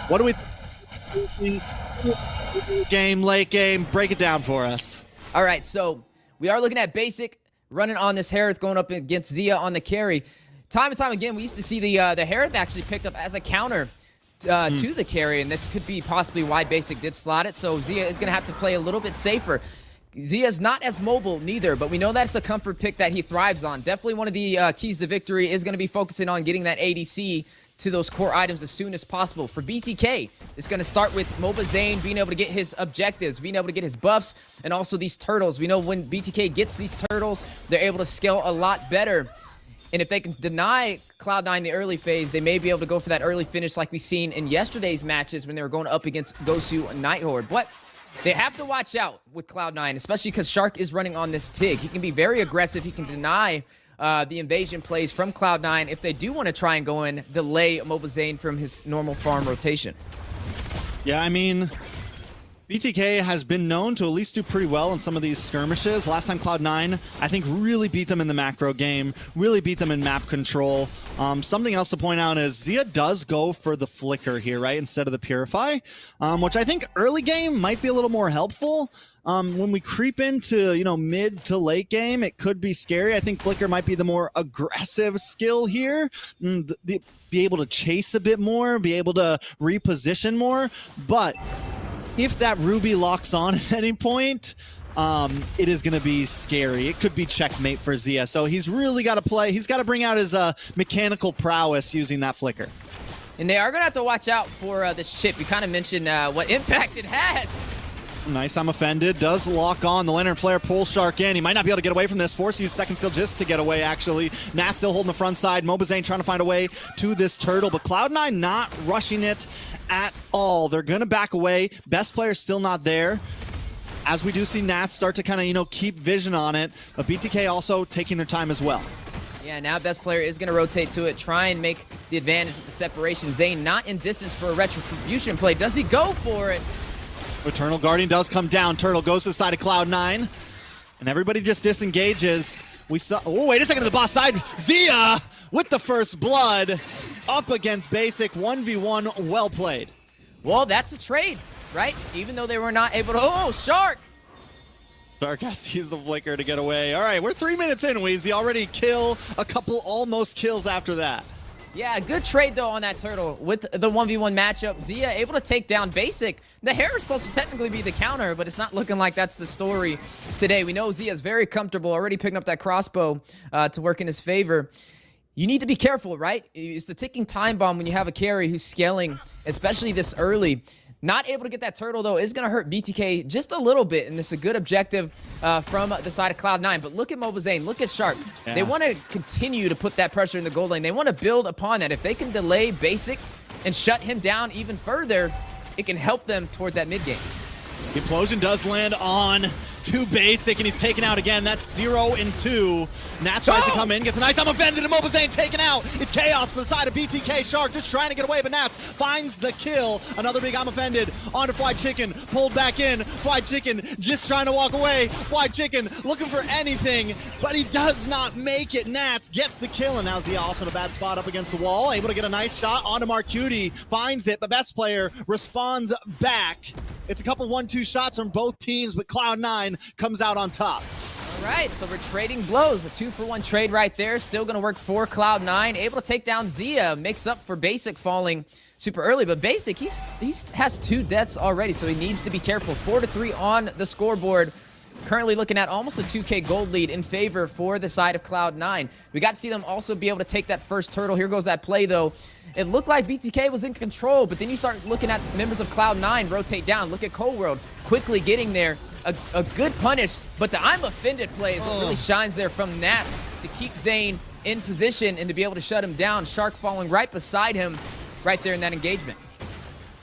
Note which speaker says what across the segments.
Speaker 1: What do we think? Game, late game, break it down for us.
Speaker 2: All right, so we are looking at Basic running on this Harith going up against Zia on the carry. Time and time again, we used to see the Harith actually picked up as a counter to the carry, and this could be possibly why Basic did slot it. So Zia is going to have to play a little bit safer. Zia's not as mobile neither, but we know that's a comfort pick that he thrives on. Definitely one of the keys to victory is going to be focusing on getting that ADC to those core items as soon as possible. For BTK, it's going to start with MLBB Zane being able to get his objectives, being able to get his buffs, and also these turtles. We know when BTK gets these turtles, they're able to scale a lot better. And if they can deny Cloud9 the early phase, they may be able to go for that early finish like we've seen in yesterday's matches when they were going up against Gosu and Nighthorde. But they have to watch out with Cloud9, especially because Shark is running on this TIG. He can be very aggressive. He can deny the invasion plays from Cloud9 if they do want to try and go in, delay MLBB Zane from his normal farm rotation.
Speaker 1: Yeah, I mean, BTK has been known to at least do pretty well in some of these skirmishes. Last time Cloud9, I think, really beat them in the macro game, really beat them in map control. Something else to point out is Zia does go for the flicker here, right, instead of the Purify, which I think early game might be a little more helpful. When we creep into, mid to late game, it could be scary. I think Flicker might be the more aggressive skill here. Be able to chase a bit more, be able to reposition more. But if that Ruby locks on at any point, it is going to be scary. It could be checkmate for Zia. So he's really got to play. He's got to bring out his mechanical prowess using that Flicker.
Speaker 2: And they are going to have to watch out for this chip. You kind of mentioned what impact it has.
Speaker 1: Nice, I'm offended. Does lock on. The Lantern Flare pulls Shark in. He might not be able to get away from this. Force use second skill just to get away, actually. Nat still holding the front side. MLBB Zane trying to find a way to this turtle, but Cloud9 not rushing it at all. They're going to back away. Best player still not there. As we do see Nat start to kind of, keep vision on it, but BTK also taking their time as well.
Speaker 2: Yeah, now best player is going to rotate to it, try and make the advantage with the separation. Zane not in distance for a retribution play. Does he go for it?
Speaker 1: Eternal Guardian does come down. Turtle goes to the side of Cloud9, and everybody just disengages. We saw. Oh, wait a second, to the boss side. Zia with the first blood up against Basic. 1v1, well played.
Speaker 2: Well, that's a trade, right? Even though they were not able to. Oh, Shark!
Speaker 1: Shark has to use the flicker to get away. All right, we're 3 minutes in, Weezy. Already kill, a couple almost kills after that.
Speaker 2: Yeah, good trade, though, on that turtle with the 1v1 matchup. Zia able to take down Basic. The hair is supposed to technically be the counter, but it's not looking like that's the story today. We know Zia's very comfortable, already picking up that crossbow to work in his favor. You need to be careful, right? It's the ticking time bomb when you have a carry who's scaling, especially this early. Not able to get that turtle, though, is going to hurt BTK just a little bit, and it's a good objective from the side of Cloud9. But look at MLBB Zane. Look at Shark. Yeah. They want to continue to put that pressure in the gold lane. They want to build upon that. If they can delay Basic and shut him down even further, it can help them toward that mid game.
Speaker 1: The implosion does land on to Basic, and he's taken out again. That's 0 and 2. Nats tries to come in, gets a nice I'm offended, and MLBB Zane taken out. It's Chaos for the side of BTK. Shark just trying to get away, but Nats finds the kill. Another big I'm offended onto Fried Chicken, pulled back in. Fried Chicken just trying to walk away. Fried Chicken looking for anything, but he does not make it. Nats gets the kill, and now Zia also in a bad spot up against the wall. Able to get a nice shot onto Marcuti, finds it, but best player responds back. It's a couple 1-2 shots from both teams, but Cloud9 comes out on top.
Speaker 2: All right, so we're trading blows. A 2-for-1 trade right there. Still going to work for Cloud9. Able to take down Zia. Makes up for Basic falling super early. But Basic, he has 2 deaths already, so he needs to be careful. 4-3 on the scoreboard. Currently looking at almost a 2K gold lead in favor for the side of Cloud9. We got to see them also be able to take that first turtle. Here goes that play, though. It looked like BTK was in control, but then you start looking at members of Cloud9 rotate down. Look at Cold World quickly getting there. A good punish, but the I'm offended play is what really shines there from Nats to keep Zane in position and to be able to shut him down. Shark falling right beside him right there in that engagement.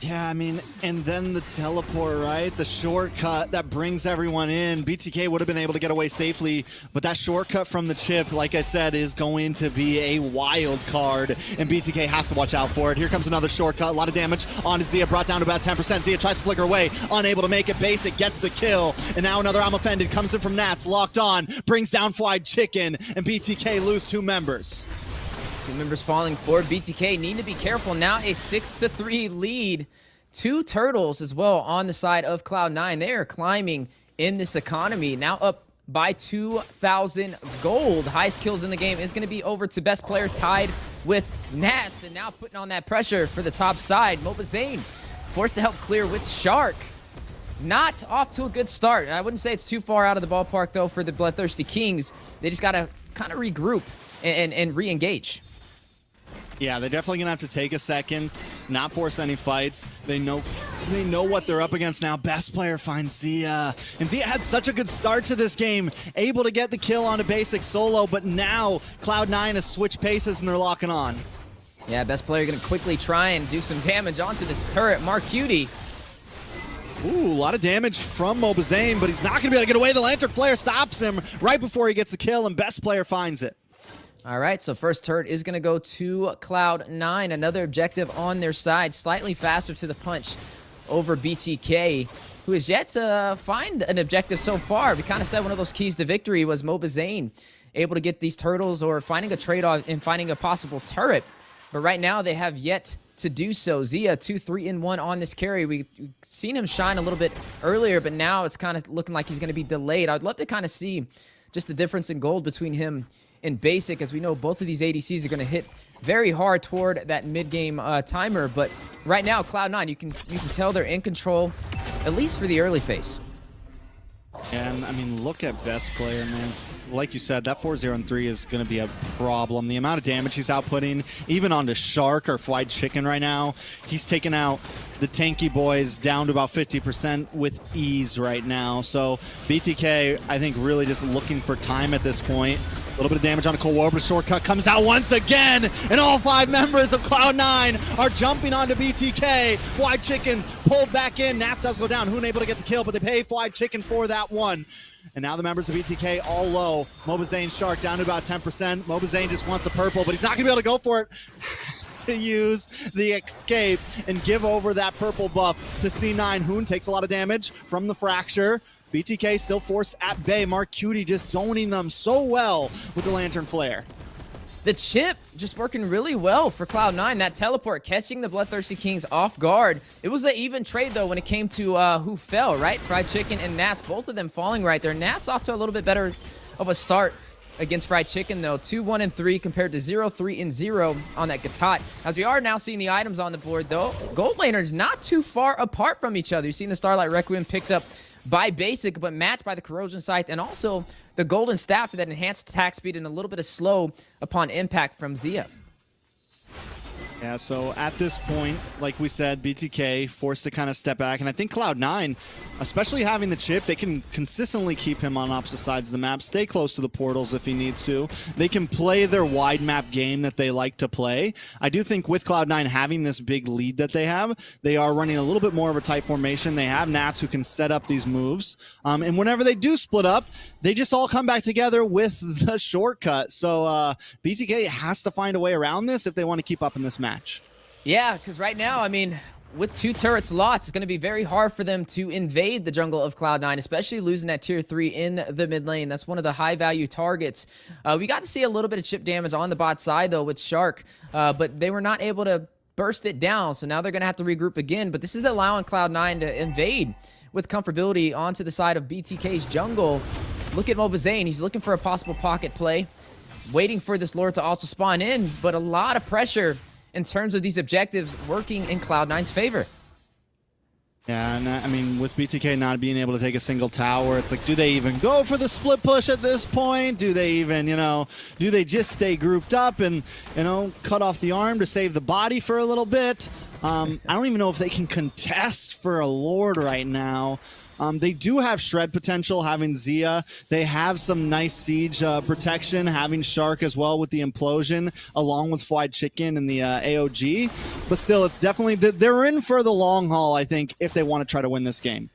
Speaker 1: Yeah, I mean, and then the teleport, right? The shortcut that brings everyone in. BTK would have been able to get away safely, but that shortcut from the chip, like I said, is going to be a wild card, and BTK has to watch out for it. Here comes another shortcut. A lot of damage onto Zia, brought down to about 10%. Zia tries to flicker away, unable to make it. Basic gets the kill, and now another I'm offended comes in from Nats, locked on, brings down Fried Chicken, and BTK lose 2 members.
Speaker 2: Two members falling for BTK. Need to be careful. Now a 6-3 lead. Two turtles as well on the side of Cloud9. They are climbing in this economy. Now up by 2,000 gold. Highest kills in the game is going to be over to best player, tied with Nats. And now putting on that pressure for the top side. MLBB forced to help clear with Shark. Not off to a good start. I wouldn't say it's too far out of the ballpark, though, for the Bloodthirsty Kings. They just got to kind of regroup and re-engage.
Speaker 1: Yeah, they're definitely going to have to take a second, not force any fights. They know what they're up against now. Best player finds Zia. And Zia had such a good start to this game, able to get the kill on a basic solo, but now Cloud9 has switched paces and they're locking on.
Speaker 2: Yeah, best player going to quickly try and do some damage onto this turret. Marcuti.
Speaker 1: Ooh, a lot of damage from MLBB, but he's not going to be able to get away. The Lantern Flare stops him right before he gets the kill, and best player finds it.
Speaker 2: All right, so first turret is going to go to Cloud9. Another objective on their side, slightly faster to the punch over BTK, who has yet to find an objective so far. We kind of said one of those keys to victory was MLBB able to get these turtles or finding a trade-off and finding a possible turret. But right now, they have yet to do so. Zia, 2-3-1 on this carry. We've seen him shine a little bit earlier, but now it's kind of looking like he's going to be delayed. I'd love to kind of see just the difference in gold between him and Basic, as we know both of these ADCs are going to hit very hard toward that mid-game timer. But right now, Cloud9, you can tell they're in control, at least for the early phase.
Speaker 1: And, I mean, look at best player, man. Like you said, that 4-0-3 is going to be a problem. The amount of damage he's outputting, even onto Shark or Fried Chicken right now, he's taking out the tanky boys down to about 50% with ease right now. So BTK, I think, really just looking for time at this point. A little bit of damage on a Cold War, but shortcut comes out once again, and all 5 members of Cloud9 are jumping onto BTK. Fried Chicken pulled back in. Nats does go down. Hoon able to get the kill, but they pay Fried Chicken for that one. And now the members of BTK all low. MLBB and Shark down to about 10%. MLBB just wants a purple, but he's not going to be able to go for it. Has to use the escape and give over that purple buff to C9. Hoon takes a lot of damage from the fracture. BTK still forced at bay. Marcuti just zoning them so well with the Lantern Flare.
Speaker 2: The chip just working really well for Cloud9. That teleport catching the Bloodthirsty Kings off guard. It was an even trade, though, when it came to who fell, right? Fried Chicken and Nas, both of them falling right there. Nas off to a little bit better of a start against Fried Chicken, though. 2-1-3 compared to 0-3-0 on that Gatot. As we are now seeing the items on the board, though, Gold Laners not too far apart from each other. You've seen the Starlight Requiem picked up by Basic, but matched by the Corrosion Scythe, and also the Golden Staff for that enhanced attack speed and a little bit of slow upon impact from Zia.
Speaker 1: Yeah, so at this point, like we said, BTK forced to kind of step back, and I think Cloud9, especially having the chip, they can consistently keep him on opposite sides of the map, stay close to the portals if he needs to. They can play their wide map game that they like to play. I do think with Cloud9 having this big lead that they have, they are running a little bit more of a tight formation. They have Nats who can set up these moves, and whenever they do split up, they just all come back together with the shortcut. So BTK has to find a way around this if they want to keep up in this match.
Speaker 2: Yeah, because right now, I mean, with 2 turrets lost, it's going to be very hard for them to invade the jungle of Cloud9, especially losing that tier 3 in the mid lane. That's one of the high-value targets. We got to see a little bit of chip damage on the bot side, though, with Shark, but they were not able to burst it down, so now they're going to have to regroup again. But this is allowing Cloud9 to invade with comfortability onto the side of BTK's jungle. Look at MLBB. He's looking for a possible pocket play, waiting for this Lord to also spawn in, but a lot of pressure in terms of these objectives working in Cloud9's favor.
Speaker 1: Yeah, and I mean, with BTK not being able to take a single tower, it's like, do they even go for the split push at this point? Do they even, do they just stay grouped up and, cut off the arm to save the body for a little bit? I don't even know if they can contest for a Lord right now. They do have shred potential, having Zia. They have some nice siege protection, having Shark as well with the implosion, along with Fried Chicken and the AOG. But still, it's definitely, they're in for the long haul, I think, if they want to try to win this game.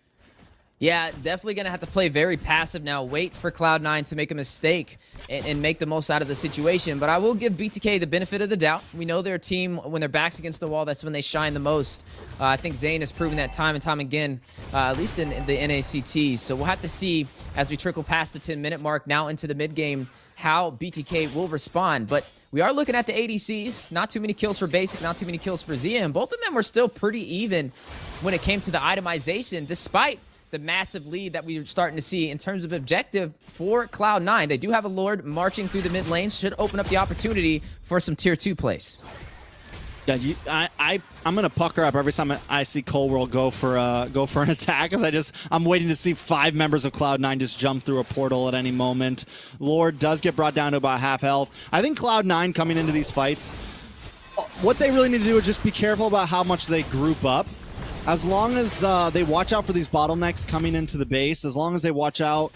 Speaker 2: Yeah, definitely going to have to play very passive now. Wait for Cloud9 to make a mistake and make the most out of the situation. But I will give BTK the benefit of the doubt. We know their team, when their back's against the wall, that's when they shine the most. I think Zayn has proven that time and time again, at least in the NACT. So we'll have to see as we trickle past the 10-minute mark now into the mid-game how BTK will respond. But we are looking at the ADCs. Not too many kills for Basic, not too many kills for Zia. And both of them were still pretty even when it came to the itemization, despite the massive lead that we're starting to see in terms of objective for Cloud9. They do have a Lord marching through the mid lanes. Should open up the opportunity for some tier 2 plays.
Speaker 1: Yeah, I'm gonna pucker up every time I see Cold World go for an attack, because I'm waiting to see 5 members of Cloud9 just jump through a portal at any moment. Lord does get brought down to about half health. I think Cloud9 coming into these fights, what they really need to do is just be careful about how much they group up. As long as they watch out for these bottlenecks coming into the base, as long as they watch out,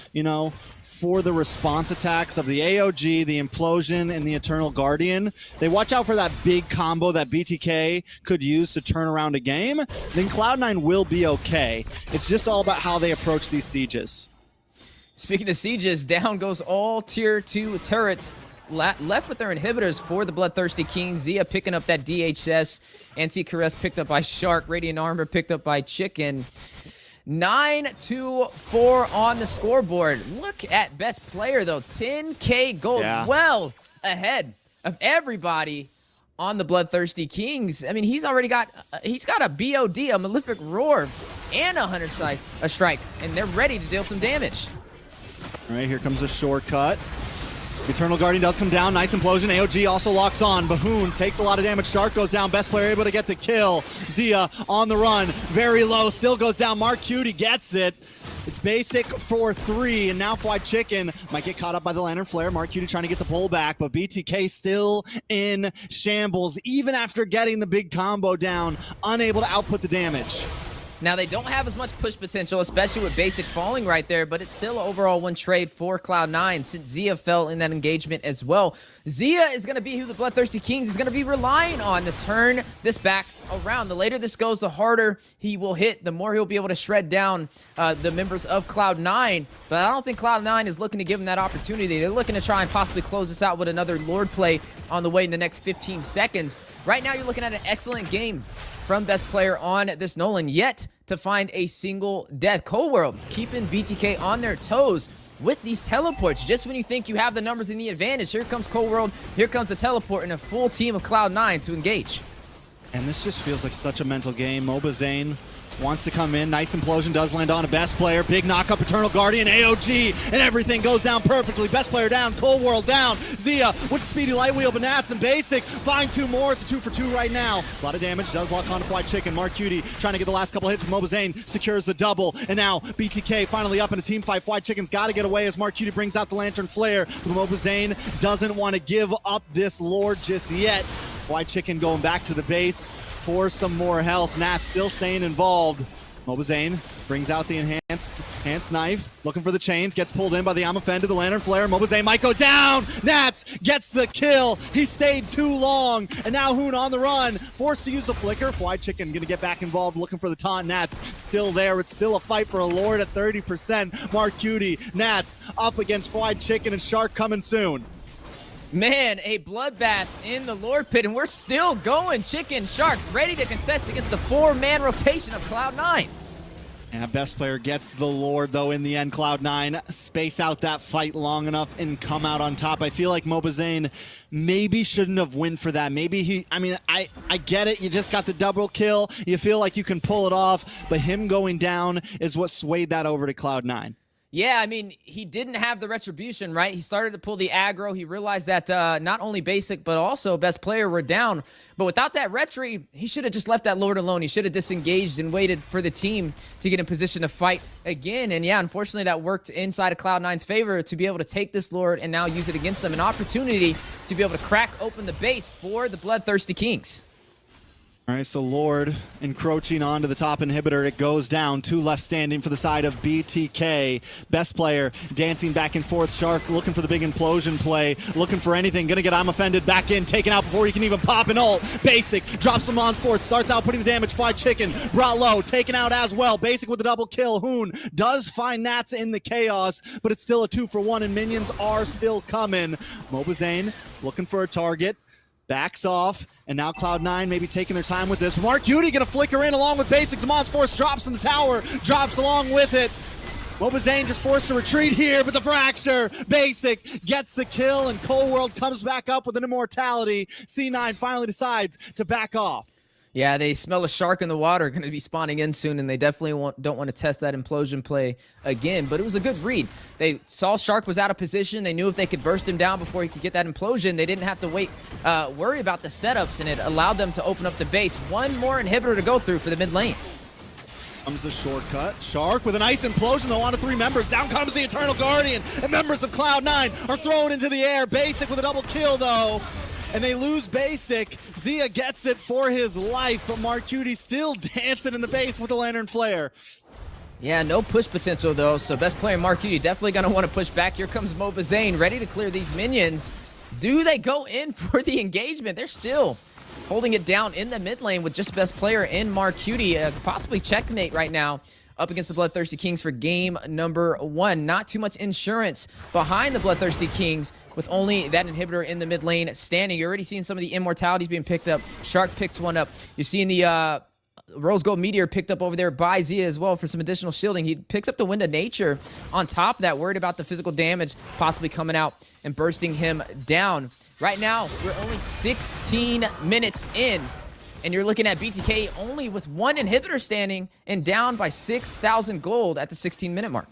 Speaker 1: for the response attacks of the AOG, the Implosion, and the Eternal Guardian, they watch out for that big combo that BTK could use to turn around a game, then Cloud9 will be okay. It's just all about how they approach these sieges.
Speaker 2: Speaking of sieges, down goes all tier 2 turrets. Left with their inhibitors for the Bloodthirsty Kings. Zia picking up that DHS. Anti-Caress picked up by Shark. Radiant Armor picked up by Chicken. 9-4 on the scoreboard. Look at best player, though. 10K gold. Yeah. Well ahead of everybody on the Bloodthirsty Kings. I mean, he's got a BOD, a Malefic Roar, and a Hunter Strike, and they're ready to deal some damage.
Speaker 1: All right, here comes a shortcut. Eternal Guardian does come down. Nice implosion. AOG also locks on. Bahoon takes a lot of damage. Shark goes down. Best player able to get the kill. Zia on the run. Very low. Still goes down. Mark Cutie gets it. It's Basic for 3. And now Fried Chicken might get caught up by the Lantern Flare. Mark Cutie trying to get the pull back. But BTK still in shambles. Even after getting the big combo down. Unable to output the damage.
Speaker 2: Now, they don't have as much push potential, especially with Basic falling right there, but it's still an overall win trade for Cloud9 since Zia fell in that engagement as well. Zia is going to be who the Bloodthirsty Kings is going to be relying on to turn this back around. The later this goes, the harder he will hit, the more he'll be able to shred down the members of Cloud9. But I don't think Cloud9 is looking to give him that opportunity. They're looking to try and possibly close this out with another Lord play on the way in the next 15 seconds. Right now, you're looking at an excellent game from best player on this Nolan, yet to find a single death. Cold World keeping BTK on their toes with these teleports. Just when you think you have the numbers in the advantage, here comes Cold World, here comes a teleport, and a full team of Cloud9 to engage.
Speaker 1: And this just feels like such a mental game. Zane wants to come in. Nice implosion does land on a best player. Big knock-up, Eternal Guardian, AOG, and everything goes down perfectly. Best player down, Cold World down. Zia with the speedy light wheel, but Nats and Basic find 2 more. It's a 2 for 2 right now. A lot of damage, does lock on to Fried Chicken. Mark Cutie trying to get the last couple hits from Zane, secures the double. And now BTK finally up in a team fight. Fried Chicken's got to get away as Mark Cutie brings out the Lantern Flare. But Zane doesn't want to give up this Lord just yet. Fried Chicken going back to the base for some more health. Nat still staying involved. Zane brings out the enhanced knife, looking for the chains, gets pulled in by the Amafenda, the Lantern Flare. Zane might go down. Nats gets the kill. He stayed too long, and now Hoon on the run, forced to use the flicker. Fried Chicken gonna get back involved, looking for the taunt. Nats still there. It's still a fight for a Lord at 30%. Mark Cutie, Nats up against Fried Chicken, and Shark coming soon.
Speaker 2: Man, a bloodbath in the Lord Pit, and we're still going. Chicken, Shark, ready to contest against the 4-man rotation of Cloud9.
Speaker 1: And best player gets the Lord, though, in the end. Cloud9 space out that fight long enough and come out on top. I feel like Zane maybe shouldn't have went for that. Maybe I get it. You just got the double kill. You feel like you can pull it off, but him going down is what swayed that over to Cloud9.
Speaker 2: Yeah, I mean, he didn't have the retribution, right? He started to pull the aggro. He realized that not only Basic, but also best player were down. But without that retri, he should have just left that Lord alone. He should have disengaged and waited for the team to get in position to fight again. And yeah, unfortunately, that worked inside of Cloud9's favor to be able to take this Lord and now use it against them. An opportunity to be able to crack open the base for the Bloodthirsty Kings.
Speaker 1: All right, so Lord encroaching onto the top inhibitor. It goes down. 2 left standing for the side of BTK. Best player dancing back and forth. Shark looking for the big implosion play. Looking for anything. Gonna get I'm offended back in. Taken out before he can even pop an ult. Basic drops him on force. Starts out putting the damage. Fried Chicken brought low. Taken out as well. Basic with the double kill. Hoon does find Nats in the chaos, but it's still a 2-for-1 and minions are still coming. Mobazane looking for a target. Backs off, and now Cloud9 maybe taking their time with this. Mark Judy gonna flicker in along with Basics. Mon's Force drops in the tower, drops along with it. Mobazane just forced to retreat here, but the fracture. Basic gets the kill, and Cold World comes back up with an immortality. C9 finally decides to back off.
Speaker 2: Yeah, they smell a shark in the water, going to be spawning in soon, and they definitely don't want to test that implosion play again. But it was a good read. They saw Shark was out of position. They knew if they could burst him down before he could get that implosion, they didn't have to worry about the setups, and it allowed them to open up the base. One more inhibitor to go through for the mid lane.
Speaker 1: Comes the shortcut. Shark with a nice implosion though onto 3 members. Down comes the Eternal Guardian, and members of Cloud9 are thrown into the air. Basic with a double kill though. And they lose Basic. Zia gets it for his life, but Marcuti still dancing in the base with a Lantern Flare.
Speaker 2: Yeah, no push potential though, so best player Marcuti definitely going to want to push back. Here comes Mobazane, ready to clear these minions. Do they go in for the engagement? They're still holding it down in the mid lane with just best player in Marcuti. Possibly checkmate right now up against the Bloodthirsty Kings for game number 1. Not too much insurance behind the Bloodthirsty Kings with only that inhibitor in the mid lane standing. You're already seeing some of the immortalities being picked up. Shark picks one up. You're seeing the Rose Gold Meteor picked up over there by Zia as well for some additional shielding. He picks up the Wind of Nature on top of that, worried about the physical damage possibly coming out and bursting him down. Right now, we're only 16 minutes in, and you're looking at BTK only with 1 inhibitor standing and down by 6,000 gold at the 16-minute mark.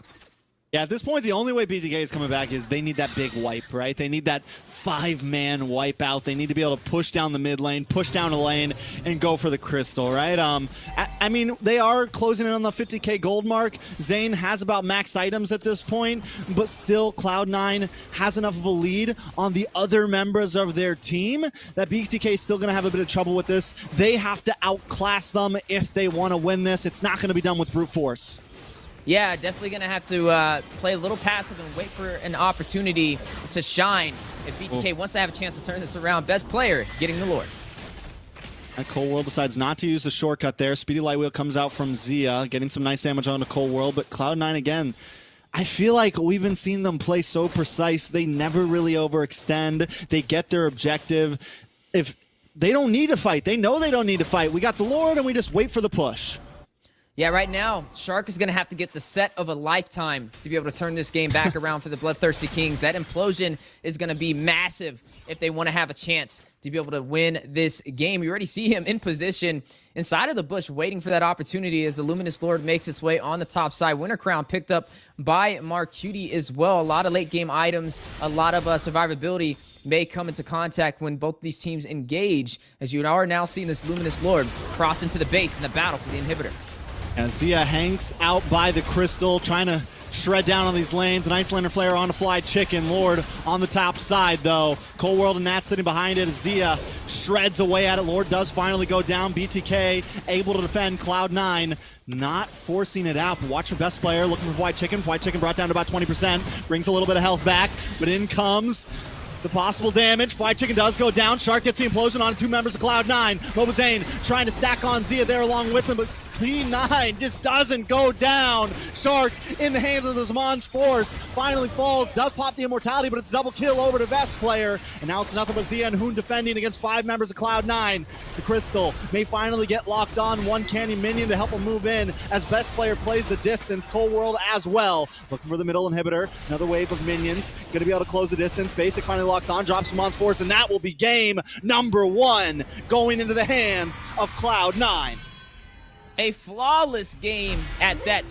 Speaker 1: Yeah, at this point, the only way BTK is coming back is they need that big wipe, right? They need that 5-man wipe out. They need to be able to push down the mid lane, push down a lane, and go for the crystal, right? I mean, they are closing in on the 50k gold mark. Zane has about maxed items at this point, but still Cloud9 has enough of a lead on the other members of their team that BTK is still going to have a bit of trouble with this. They have to outclass them if they want to win this. It's not going to be done with brute force.
Speaker 2: Yeah, definitely going to have to play a little passive and wait for an opportunity to shine if BTK wants to have a chance to turn this around. Best player getting the Lord.
Speaker 1: And Cold World decides not to use the shortcut there. Speedy Light Wheel comes out from Zia, getting some nice damage onto Cold World, but Cloud9 again, I feel like we've been seeing them play so precise. They never really overextend. They get their objective. If they don't need to fight, they know they don't need to fight. We got the Lord and we just wait for the push.
Speaker 2: Yeah, right now, Shark is going to have to get the set of a lifetime to be able to turn this game back around for the Bloodthirsty Kings. That implosion is going to be massive if they want to have a chance to be able to win this game. You already see him in position inside of the bush waiting for that opportunity as the Luminous Lord makes its way on the top side. Winter Crown picked up by Marcuti as well. A lot of late game items, a lot of survivability may come into contact when both these teams engage, as you are now seeing this Luminous Lord cross into the base in the battle for the inhibitor.
Speaker 1: And Zia hangs out by the crystal, trying to shred down on these lanes. An Ice Lantern Flare on the fly chicken. Lord on the top side, though. Cold World and Nat sitting behind it. Zia shreds away at it. Lord does finally go down. BTK able to defend. Cloud9 not forcing it out. But watch for best player looking for White Chicken. White Chicken brought down to about 20%. Brings a little bit of health back. But in comes the possible damage. White Chicken does go down. Shark gets the implosion on 2 members of Cloud9. Mobazane trying to stack on Zia there along with him, but C9 just doesn't go down. Shark in the hands of the Zamon's Force finally falls, does pop the immortality, but it's double kill over to best player. And now it's nothing but Zia and Hoon defending against 5 members of Cloud9. The crystal may finally get locked on. 1 candy minion to help him move in as best player plays the distance. Cold World as well. Looking for the middle inhibitor. Another wave of minions. Going to be able to close the distance. Basic finally locks on, drops Zamon's Force, and that will be game number 1 going into the hands of Cloud9.
Speaker 2: A flawless game at that.